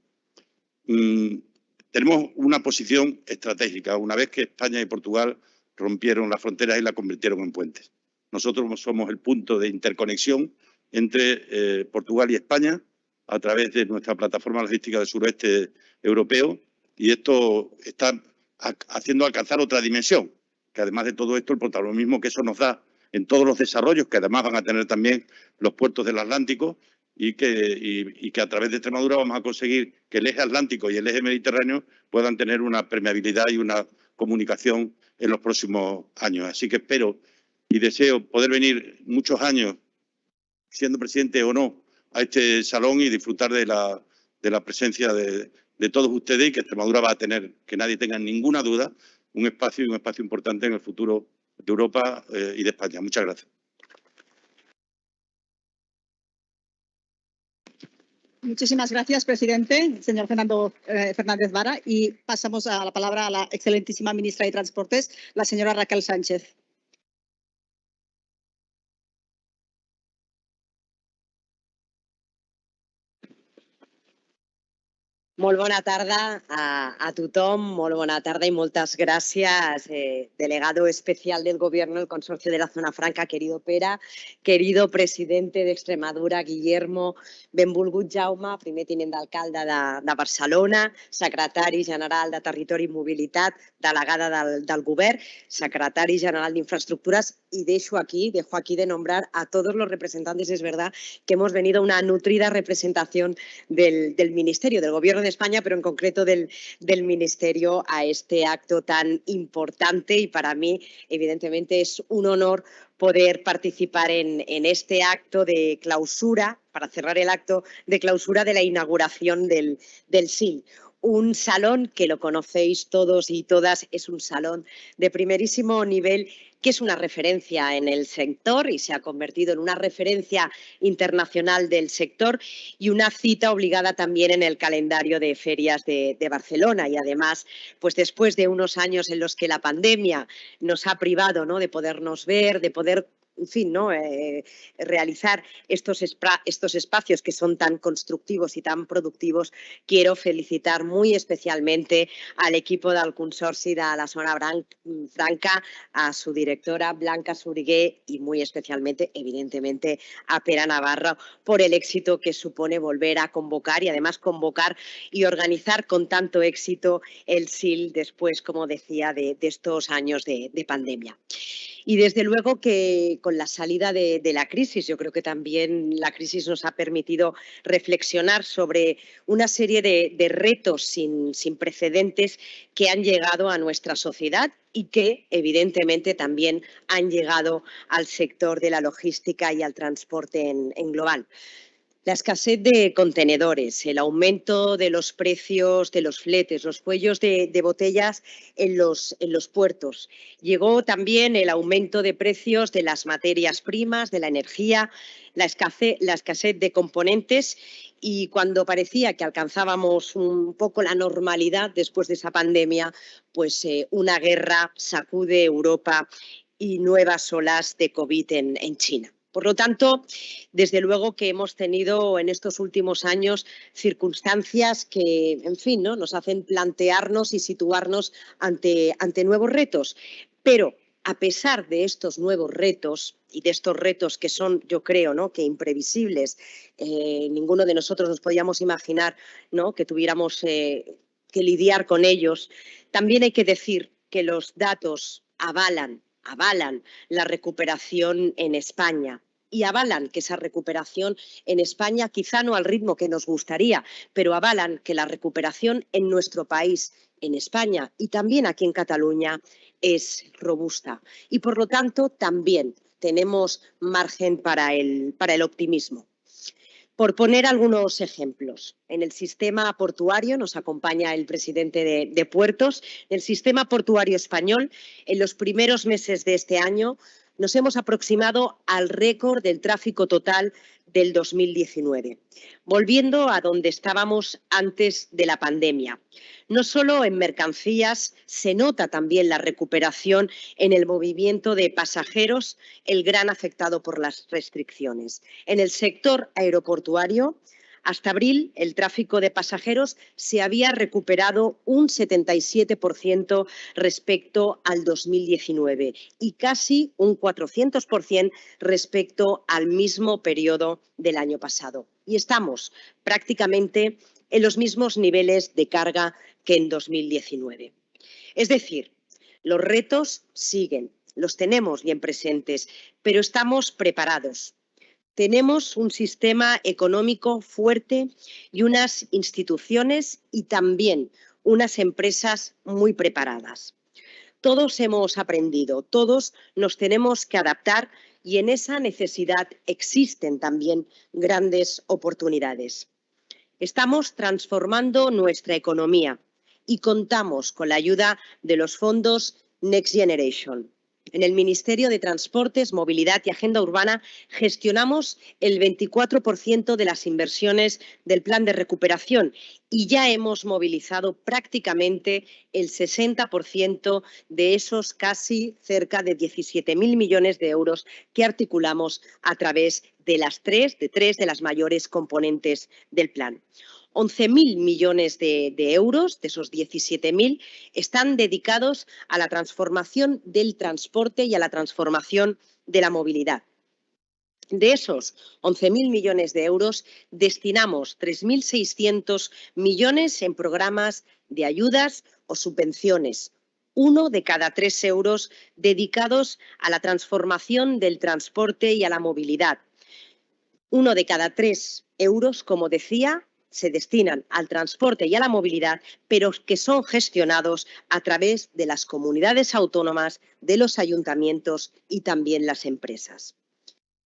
Tenemos una posición estratégica. Una vez que España y Portugal rompieron las fronteras y la convirtieron en puentes. Nosotros somos el punto de interconexión entre Portugal y España a través de nuestra plataforma logística del suroeste europeo, y esto está haciendo alcanzar otra dimensión, que además de todo esto el protagonismo que eso nos da en todos los desarrollos que además van a tener también los puertos del Atlántico, y que a través de Extremadura vamos a conseguir que el eje atlántico y el eje mediterráneo puedan tener una permeabilidad y una comunicación en los próximos años. Así que espero y deseo poder venir muchos años, siendo presidente o no, a este salón y disfrutar de la presencia de todos ustedes, y que Extremadura va a tener, que nadie tenga ninguna duda, un espacio importante en el futuro de Europa y de España. Muchas gracias. Muchísimas gracias, presidente, señor Fernando Fernández Vara. Y pasamos a la palabra a la excelentísima ministra de Transportes, la señora Raquel Sánchez. Molt bona tarda a tothom, molt bona tarda y muchas gracias, delegado especial del Gobierno del Consorcio de la Zona Franca, querido Pere, querido presidente de Extremadura, Guillermo, benvolgut Jaume, primer tinent d'alcalde de Barcelona, secretari general de Territori i Mobilitat, delegada del Govern, secretari general d'Infraestructuras y dejo aquí de nombrar a todos los representantes. Es verdad que hemos venido a una nutrida representación del Ministerio, del Gobierno de España, pero en concreto del Ministerio, a este acto tan importante, y para mí, evidentemente, es un honor poder participar en este acto de clausura, para cerrar el acto de clausura de la inauguración del SIL. Un salón que lo conocéis todos y todas, es un salón de primerísimo nivel, que es una referencia en el sector y se ha convertido en una referencia internacional del sector y una cita obligada también en el calendario de ferias de Barcelona. Y además, pues después de unos años en los que la pandemia nos ha privado, ¿no?, de podernos ver, de poder, en fin, ¿no?, realizar estos espacios que son tan constructivos y tan productivos, quiero felicitar muy especialmente al equipo del Consorci de la Zona Franca, a su directora Blanca Soriguer y muy especialmente, evidentemente, a Pere Navarro por el éxito que supone volver a convocar y además convocar y organizar con tanto éxito el SIL después, como decía, de estos años de pandemia. Y desde luego que con la salida de la crisis, yo creo que también la crisis nos ha permitido reflexionar sobre una serie de retos sin precedentes que han llegado a nuestra sociedad y que evidentemente también han llegado al sector de la logística y al transporte en global. La escasez de contenedores, el aumento de los precios de los fletes, los cuellos de botellas en los puertos. Llegó también el aumento de precios de las materias primas, de la energía, la escasez de componentes, y cuando parecía que alcanzábamos un poco la normalidad después de esa pandemia, pues una guerra sacude Europa y nuevas olas de COVID en China. Por lo tanto, desde luego que hemos tenido en estos últimos años circunstancias que, en fin, ¿no?, nos hacen plantearnos y situarnos ante nuevos retos. Pero a pesar de estos nuevos retos y de estos retos que son, yo creo, ¿no?, que imprevisibles, ninguno de nosotros nos podíamos imaginar, ¿no?, que tuviéramos que lidiar con ellos, también hay que decir que los datos avalan la recuperación en España. Y avalan que esa recuperación en España, quizá no al ritmo que nos gustaría, pero avalan que la recuperación en nuestro país, en España y también aquí en Cataluña, es robusta. Y por lo tanto también tenemos margen para el optimismo. Por poner algunos ejemplos, en el sistema portuario, nos acompaña el presidente de Puertos, en el sistema portuario español, en los primeros meses de este año, nos hemos aproximado al récord del tráfico total del 2019, volviendo a donde estábamos antes de la pandemia. No solo en mercancías, se nota también la recuperación en el movimiento de pasajeros, el gran afectado por las restricciones. En el sector aeroportuario, hasta abril, el tráfico de pasajeros se había recuperado un 77% respecto al 2019 y casi un 400% respecto al mismo periodo del año pasado. Y estamos prácticamente en los mismos niveles de carga que en 2019. Es decir, los retos siguen, los tenemos bien presentes, pero estamos preparados. Tenemos un sistema económico fuerte y unas instituciones y también unas empresas muy preparadas. Todos hemos aprendido, todos nos tenemos que adaptar y en esa necesidad existen también grandes oportunidades. Estamos transformando nuestra economía y contamos con la ayuda de los fondos Next Generation. En el Ministerio de Transportes, Movilidad y Agenda Urbana gestionamos el 24% de las inversiones del plan de recuperación y ya hemos movilizado prácticamente el 60% de esos casi cerca de 17.000 millones de euros que articulamos a través de tres de las mayores componentes del plan. 11.000 millones de euros, de esos 17.000, están dedicados a la transformación del transporte y a la transformación de la movilidad. De esos 11.000 millones de euros, destinamos 3.600 millones en programas de ayudas o subvenciones. 1 de cada 3 euros dedicados a la transformación del transporte y a la movilidad. 1 de cada 3 euros, como decía, se destinan al transporte y a la movilidad, pero que son gestionados a través de las comunidades autónomas, de los ayuntamientos y también las empresas.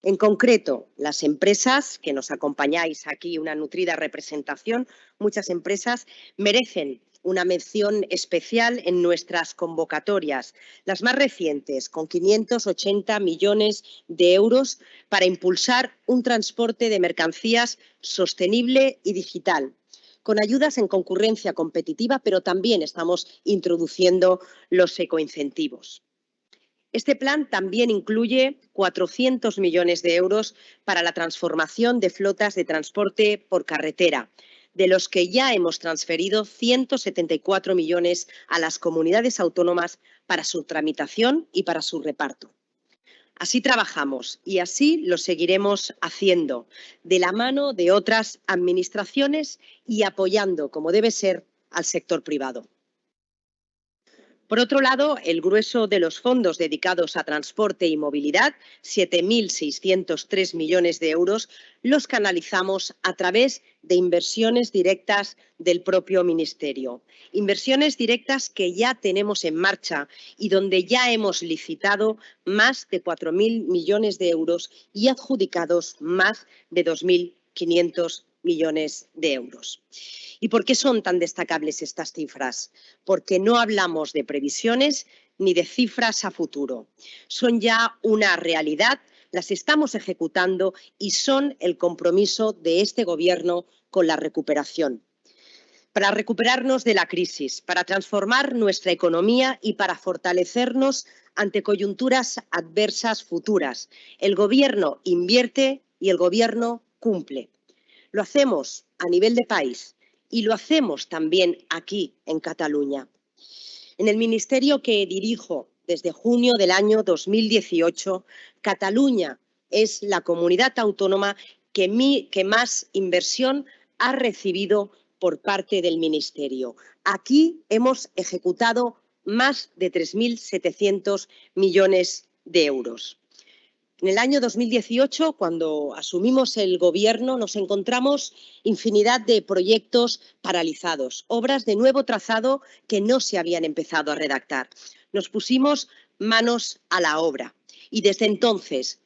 En concreto, las empresas que nos acompañáis aquí, una nutrida representación, muchas empresas merecen una mención especial en nuestras convocatorias, las más recientes, con 580 millones de euros para impulsar un transporte de mercancías sostenible y digital, con ayudas en concurrencia competitiva, pero también estamos introduciendo los ecoincentivos. Este plan también incluye 400 millones de euros para la transformación de flotas de transporte por carretera, de los que ya hemos transferido 174 millones a las comunidades autónomas para su tramitación y para su reparto. Así trabajamos y así lo seguiremos haciendo, de la mano de otras administraciones y apoyando, como debe ser, al sector privado. Por otro lado, el grueso de los fondos dedicados a transporte y movilidad, 7.603 millones de euros, los canalizamos a través de inversiones directas del propio Ministerio. Inversiones directas que ya tenemos en marcha y donde ya hemos licitado más de 4.000 millones de euros y adjudicados más de 2.500 millones de euros. ¿Y por qué son tan destacables estas cifras? Porque no hablamos de previsiones ni de cifras a futuro. Son ya una realidad, las estamos ejecutando y son el compromiso de este Gobierno con la recuperación. Para recuperarnos de la crisis, para transformar nuestra economía y para fortalecernos ante coyunturas adversas futuras. El Gobierno invierte y el Gobierno cumple. Lo hacemos a nivel de país y lo hacemos también aquí, en Cataluña. En el ministerio que dirijo desde junio del año 2018, Cataluña es la comunidad autónoma que más inversión ha recibido por parte del ministerio. Aquí hemos ejecutado más de 3.700 millones de euros. En el año 2018, cuando asumimos el Gobierno, nos encontramos infinidad de proyectos paralizados, obras de nuevo trazado que no se habían empezado a redactar. Nos pusimos manos a la obra y desde entonces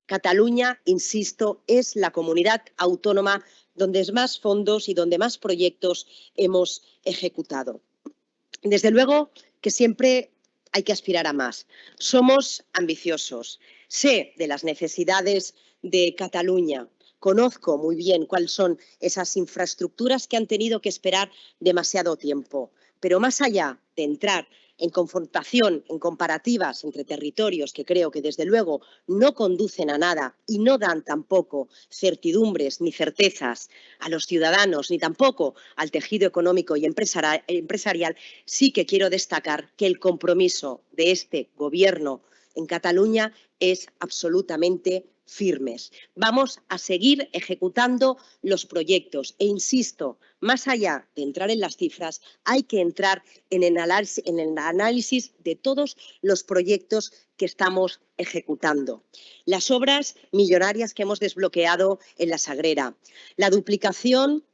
Cataluña, insisto, es la comunidad autónoma donde más fondos y donde más proyectos hemos ejecutado. Desde luego que siempre hay que aspirar a más. Somos ambiciosos. Sé de las necesidades de Cataluña. Conozco muy bien cuáles son esas infraestructuras que han tenido que esperar demasiado tiempo. Pero más allá de entrar en confrontación, en comparativas entre territorios que creo que desde luego no conducen a nada y no dan tampoco certidumbres ni certezas a los ciudadanos ni tampoco al tejido económico y empresarial, sí que quiero destacar que el compromiso de este Gobierno en Cataluña es absolutamente firmes. Vamos a seguir ejecutando los proyectos e insisto, más allá de entrar en las cifras, hay que entrar en el análisis de todos los proyectos que estamos ejecutando. Las obras millonarias que hemos desbloqueado en la Sagrera, la duplicación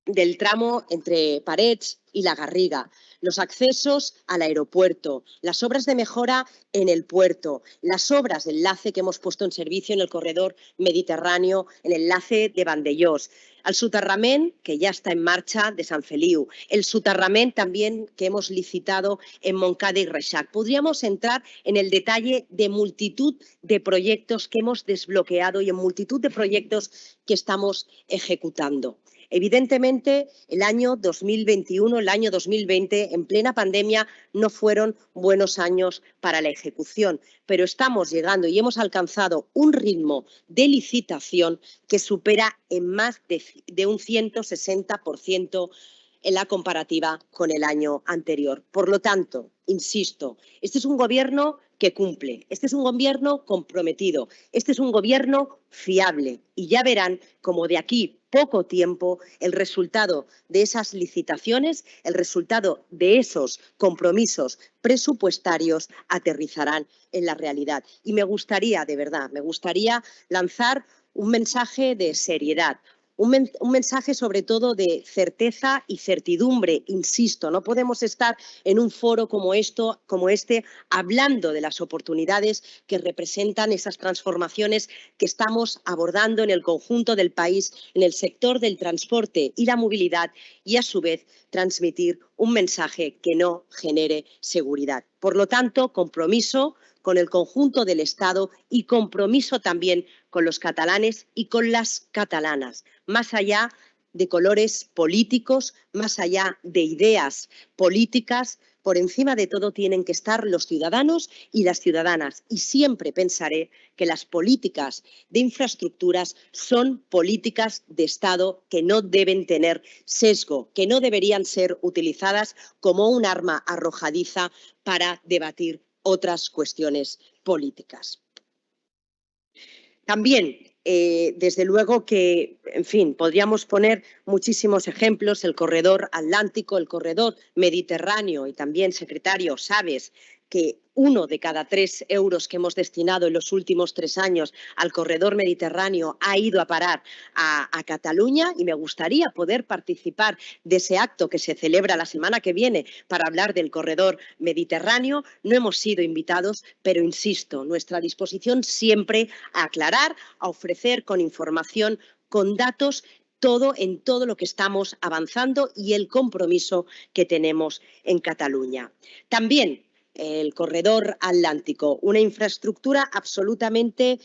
del tramo entre Parets y La Garriga, los accesos al aeropuerto, las obras de mejora en el puerto, las obras de enlace que hemos puesto en servicio en el corredor mediterráneo, el enlace de Vandellós, al soterrament que ya está en marcha de Sant Feliu, el soterrament también que hemos licitado en Montcada y Reixac. Podríamos entrar en el detalle de multitud de proyectos que hemos desbloqueado y en multitud de proyectos que estamos ejecutando. Evidentemente, el año 2021, el año 2020, en plena pandemia, no fueron buenos años para la ejecución, pero estamos llegando y hemos alcanzado un ritmo de licitación que supera en más de un 160% en la comparativa con el año anterior. Por lo tanto, insisto, este es un gobierno que cumple, este es un gobierno comprometido, este es un gobierno fiable y ya verán cómo de aquí poco tiempo el resultado de esas licitaciones, el resultado de esos compromisos presupuestarios aterrizarán en la realidad. Y me gustaría, de verdad, me gustaría lanzar un mensaje de seriedad, un mensaje sobre todo de certeza y certidumbre. Insisto, no podemos estar en un foro como este hablando de las oportunidades que representan esas transformaciones que estamos abordando en el conjunto del país, en el sector del transporte y la movilidad y a su vez transmitir un mensaje que no genere seguridad. Por lo tanto, compromiso con el conjunto del Estado y compromiso también con los catalanes y con las catalanas, más allá de colores políticos, más allá de ideas políticas. Por encima de todo tienen que estar los ciudadanos y las ciudadanas. Y siempre pensaré que las políticas de infraestructuras son políticas de Estado que no deben tener sesgo, que no deberían ser utilizadas como un arma arrojadiza para debatir otras cuestiones políticas. También, desde luego que, en fin, podríamos poner muchísimos ejemplos, el corredor atlántico, el corredor mediterráneo y también, secretario, sabes que 1 de cada 3 euros que hemos destinado en los últimos 3 años al corredor mediterráneo ha ido a parar a Cataluña y me gustaría poder participar de ese acto que se celebra la semana que viene para hablar del corredor mediterráneo. No hemos sido invitados, pero insisto, nuestra disposición siempre a aclarar, a ofrecer con información, con datos, en todo lo que estamos avanzando y el compromiso que tenemos en Cataluña. También el corredor atlántico, una infraestructura absolutamente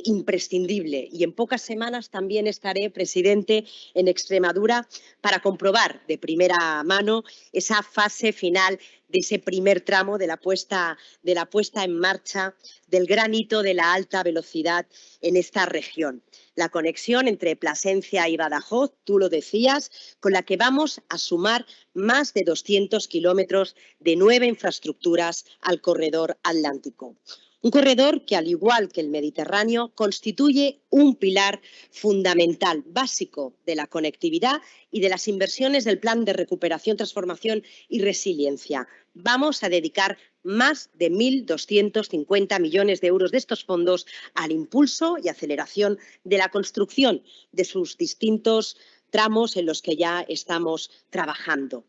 imprescindible. Y en pocas semanas también estaré, presidente, en Extremadura para comprobar de primera mano esa fase final de ese primer tramo de la puesta en marcha del gran hito de la alta velocidad en esta región. La conexión entre Plasencia y Badajoz, tú lo decías, con la que vamos a sumar más de 200 kilómetros de nueva infraestructuras al corredor atlántico. Un corredor que, al igual que el Mediterráneo, constituye un pilar fundamental, básico de la conectividad y de las inversiones del Plan de Recuperación, Transformación y Resiliencia. Vamos a dedicar más de 1.250 millones de euros de estos fondos al impulso y aceleración de la construcción de sus distintos tramos en los que ya estamos trabajando.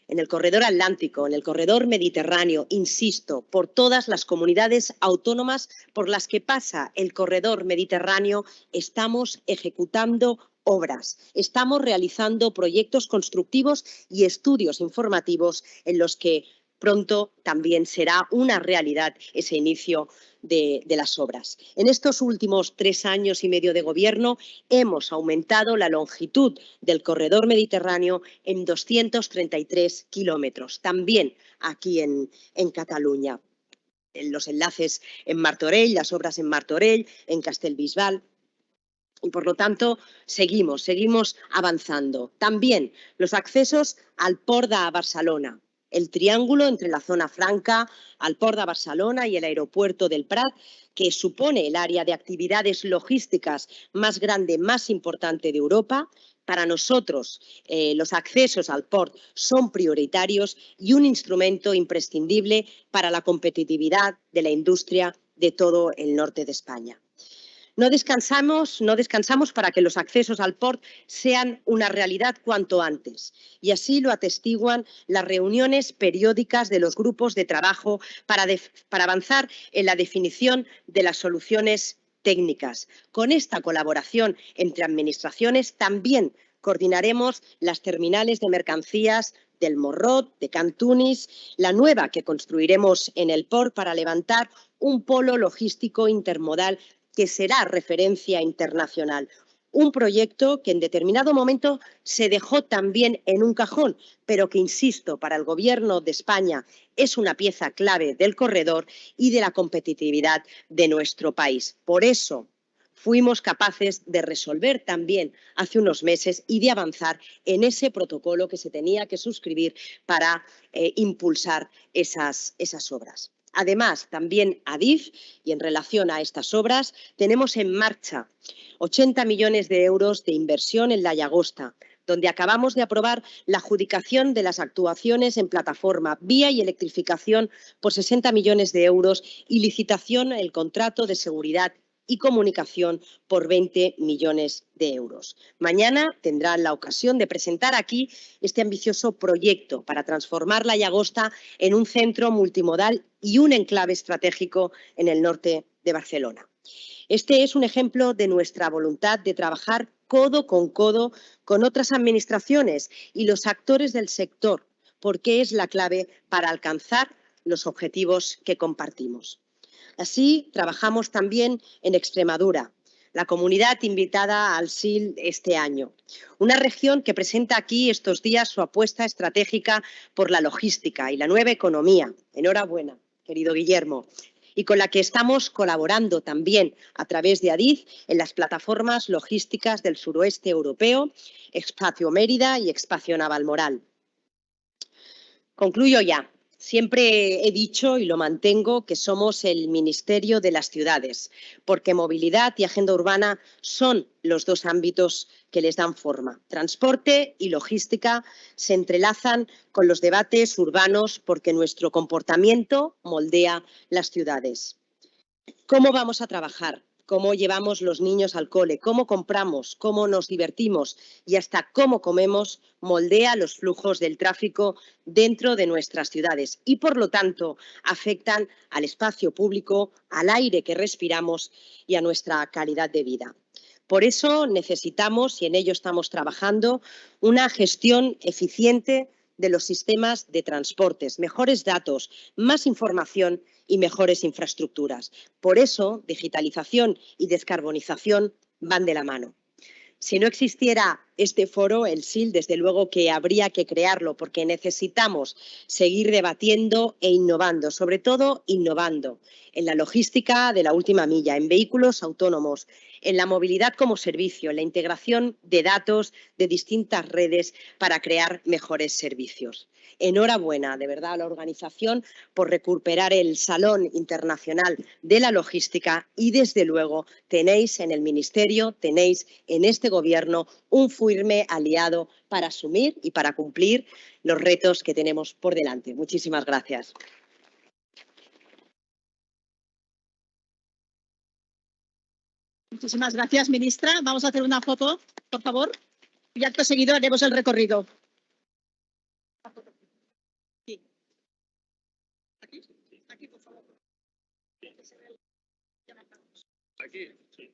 En el corredor atlántico, en el corredor mediterráneo, insisto, por todas las comunidades autónomas por las que pasa el corredor mediterráneo, estamos ejecutando obras, estamos realizando proyectos constructivos y estudios informativos en los que pronto también será una realidad ese inicio de las obras. En estos últimos 3 años y medio de gobierno hemos aumentado la longitud del corredor mediterráneo en 233 kilómetros, también aquí en Cataluña. En los enlaces en Martorell, las obras en Martorell, en Castellbisbal. Y, por lo tanto, seguimos avanzando. También los accesos al Port de Barcelona. El triángulo entre la zona franca, al Port de Barcelona y el aeropuerto del Prat, que supone el área de actividades logísticas más grande, más importante de Europa. Para nosotros, los accesos al port son prioritarios y un instrumento imprescindible para la competitividad de la industria de todo el norte de España. No descansamos para que los accesos al port sean una realidad cuanto antes. Y así lo atestiguan las reuniones periódicas de los grupos de trabajo para avanzar en la definición de las soluciones técnicas. Con esta colaboración entre administraciones también coordinaremos las terminales de mercancías del Morrot, de Cantunis, la nueva que construiremos en el port para levantar un polo logístico intermodal que será referencia internacional. Un proyecto que en determinado momento se dejó también en un cajón, pero que, insisto, para el Gobierno de España es una pieza clave del corredor y de la competitividad de nuestro país. Por eso fuimos capaces de resolver también hace unos meses y de avanzar en ese protocolo que se tenía que suscribir para impulsar esas obras. Además, también Adif, y en relación a estas obras, tenemos en marcha 80 millones de euros de inversión en la Llagosta, donde acabamos de aprobar la adjudicación de las actuaciones en plataforma, vía y electrificación por 60 millones de euros y licitación el contrato de seguridad y comunicación por 20 millones de euros. Mañana tendrán la ocasión de presentar aquí este ambicioso proyecto para transformar la Llagosta en un centro multimodal y un enclave estratégico en el norte de Barcelona. Este es un ejemplo de nuestra voluntad de trabajar codo con otras administraciones y los actores del sector, porque es la clave para alcanzar los objetivos que compartimos. Así, trabajamos también en Extremadura, la comunidad invitada al SIL este año. Una región que presenta aquí estos días su apuesta estratégica por la logística y la nueva economía. Enhorabuena, querido Guillermo. Y con la que estamos colaborando también a través de Adif en las plataformas logísticas del suroeste europeo, Espacio Mérida y Espacio Navalmoral. Concluyo ya. Siempre he dicho y lo mantengo que somos el Ministerio de las Ciudades, porque movilidad y agenda urbana son los dos ámbitos que les dan forma. Transporte y logística se entrelazan con los debates urbanos porque nuestro comportamiento moldea las ciudades. ¿Cómo vamos a trabajar? ¿Cómo llevamos los niños al cole? ¿Cómo compramos? ¿Cómo nos divertimos? Y hasta cómo comemos moldea los flujos del tráfico dentro de nuestras ciudades y, por lo tanto, afectan al espacio público, al aire que respiramos y a nuestra calidad de vida. Por eso necesitamos, y en ello estamos trabajando, una gestión eficiente de los sistemas de transportes, mejores datos, más información y mejores infraestructuras. Por eso, digitalización y descarbonización van de la mano. Si no existiera este foro, el SIL, desde luego que habría que crearlo, porque necesitamos seguir debatiendo e innovando, sobre todo innovando en la logística de la última milla, en vehículos autónomos, en la movilidad como servicio, en la integración de datos de distintas redes para crear mejores servicios. Enhorabuena, de verdad, a la organización por recuperar el Salón Internacional de la Logística y, desde luego, tenéis en el Ministerio, tenéis en este Gobierno un firme aliado para asumir y para cumplir los retos que tenemos por delante. Muchísimas gracias. Muchísimas gracias, ministra. Vamos a hacer una foto, por favor, y acto seguido haremos el recorrido. Sí. Aquí, por favor. Aquí, sí.